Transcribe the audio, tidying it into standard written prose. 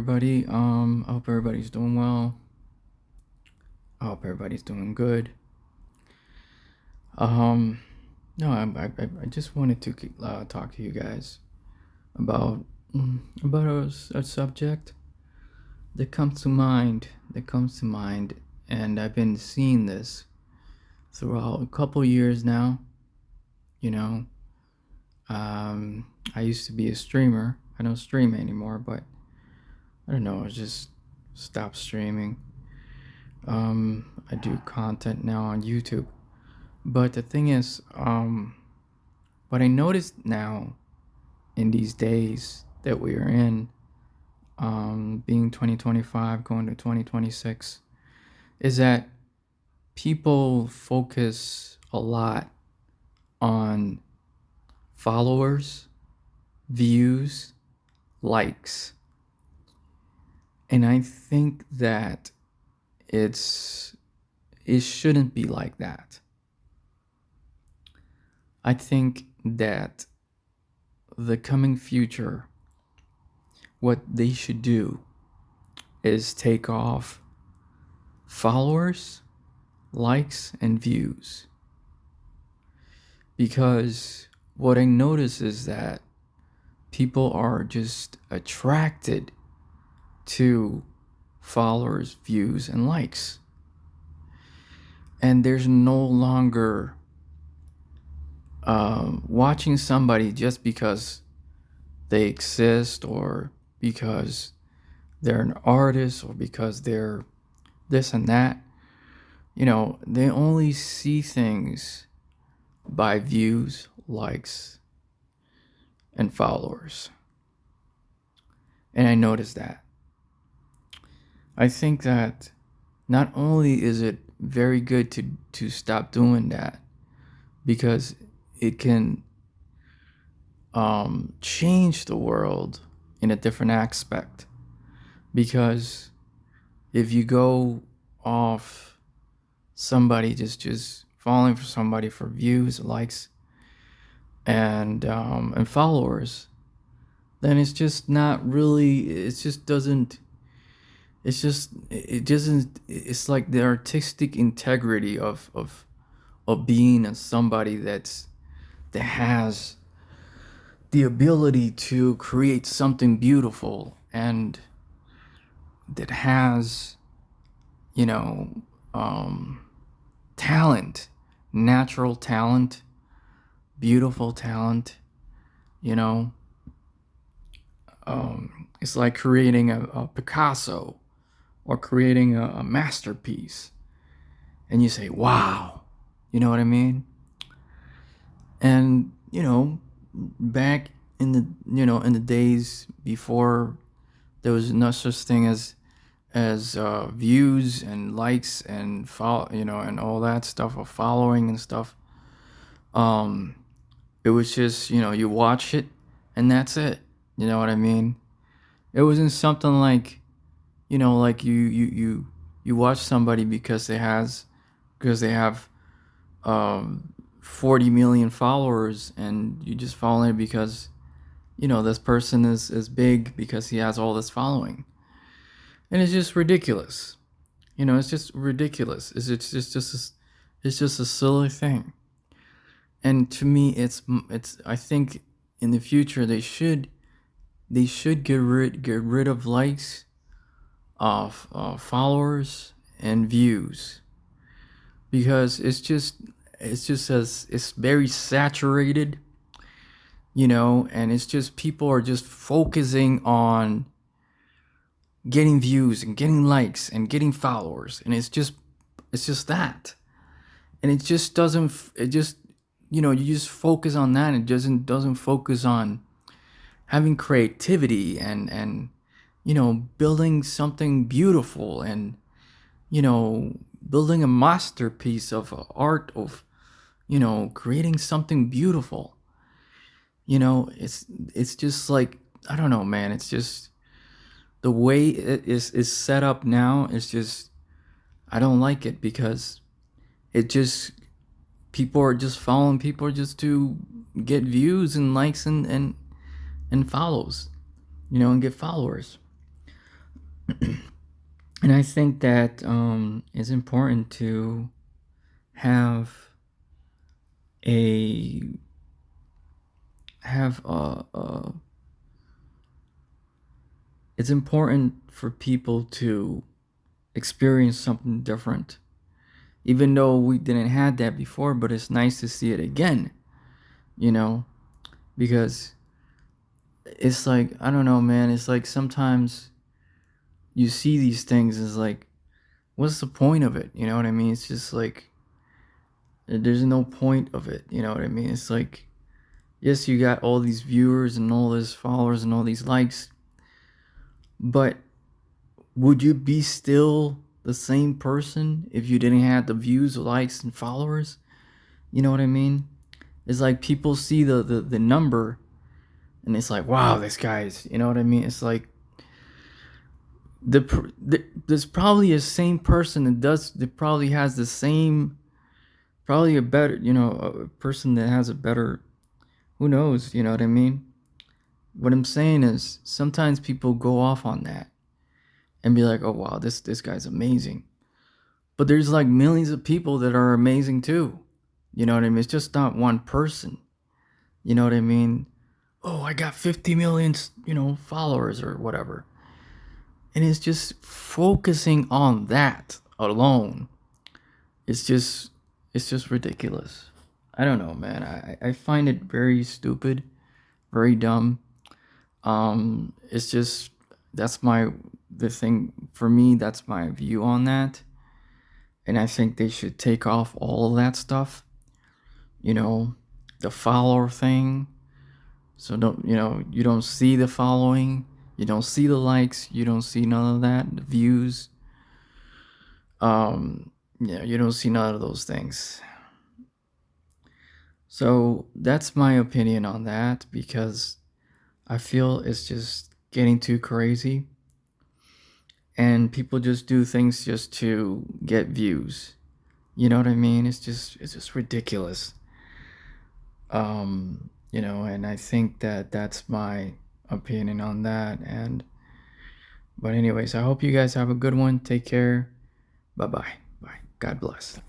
everybody? I hope everybody's doing well. I hope everybody's doing good. Um, no, I just wanted to talk to you guys about about a subject that comes to mind. And I've been seeing this throughout a couple years now. You know, I used to be a streamer. I don't stream anymore, but I don't know. I just stopped streaming. I do content now on YouTube. But the thing is, what I noticed now in these days that we are in, being 2025, going to 2026, is that people focus a lot on followers, views, likes. And I think that it shouldn't be like that. I think that the coming future, what they should do is take off followers, likes, and views. Because what I notice is that people are just attracted to followers, views, and likes. And there's no longer watching somebody just because they exist or because they're an artist or because they're this and that. They only see things by views, likes, and followers. And I noticed that. I think that not only is it very good to stop doing that, because it can change the world in a different aspect. Because if you go off somebody just falling for somebody for views, likes, and followers, then it's just not really. It's like the artistic integrity of being somebody that has the ability to create something beautiful and that has talent, natural talent, beautiful talent. you know it's like creating a Picasso or creating a masterpiece, and you say, wow. You know what I mean? And back in the days before there was no such thing as views and likes and follow, and all that stuff of following and stuff. It was just, you watch it and that's it. You know what I mean? It wasn't something like, like you watch somebody because they have 40 million followers, and you just follow it because this person is big because he has all this following. And it's just ridiculous. It's just ridiculous. It's just a silly thing. And to me, it's I think in the future they should get rid of likes, of followers and views, because it's very saturated, and it's just people are just focusing on getting views and getting likes and getting followers, and it's just that. And it just doesn't it just you just focus on that, and it doesn't focus on having creativity and building something beautiful, and building a masterpiece of art, of creating something beautiful. It's just like, I don't know, man. It's just the way it is set up now. It's just, I don't like it, because it just, people are just following people just to get views and likes and follows, and get followers. And I think that it's important to have a have a it's important for people to experience something different, even though we didn't have that before. But it's nice to see it again, you know, because it's like, I don't know, man, it's like sometimes you see these things as like, what's the point of it, you know what I mean? It's just like, there's no point of it, you know what I mean? It's like, yes, you got all these viewers and all these followers and all these likes, but would you be still the same person if you didn't have the views, likes, and followers? You know what I mean? It's like people see the number and it's like, wow, this guy's, you know what I mean? It's like there's probably a same person that probably has the same, probably a better, a person that has a better, who knows, you know what I mean? What I'm saying is sometimes people go off on that and be like, oh wow, this guy's amazing. But there's like millions of people that are amazing too. You know what I mean? It's just not one person. You know what I mean? Oh, I got 50 million, followers or whatever. And it's just focusing on that alone. It's just ridiculous. I don't know, man. I find it very stupid, very dumb. It's just, that's the thing for me, that's my view on that. And I think they should take off all of that stuff, you know, the follower thing. So you don't see the following, you don't see the likes, you don't see none of that, the views. Yeah, you don't see none of those things. So that's my opinion on that, because I feel it's just getting too crazy and people just do things just to get views. You know what I mean? It's just ridiculous. And I think that that's my opinion on that. But anyways, I hope you guys have a good one. Take care. Bye bye. Bye. God bless.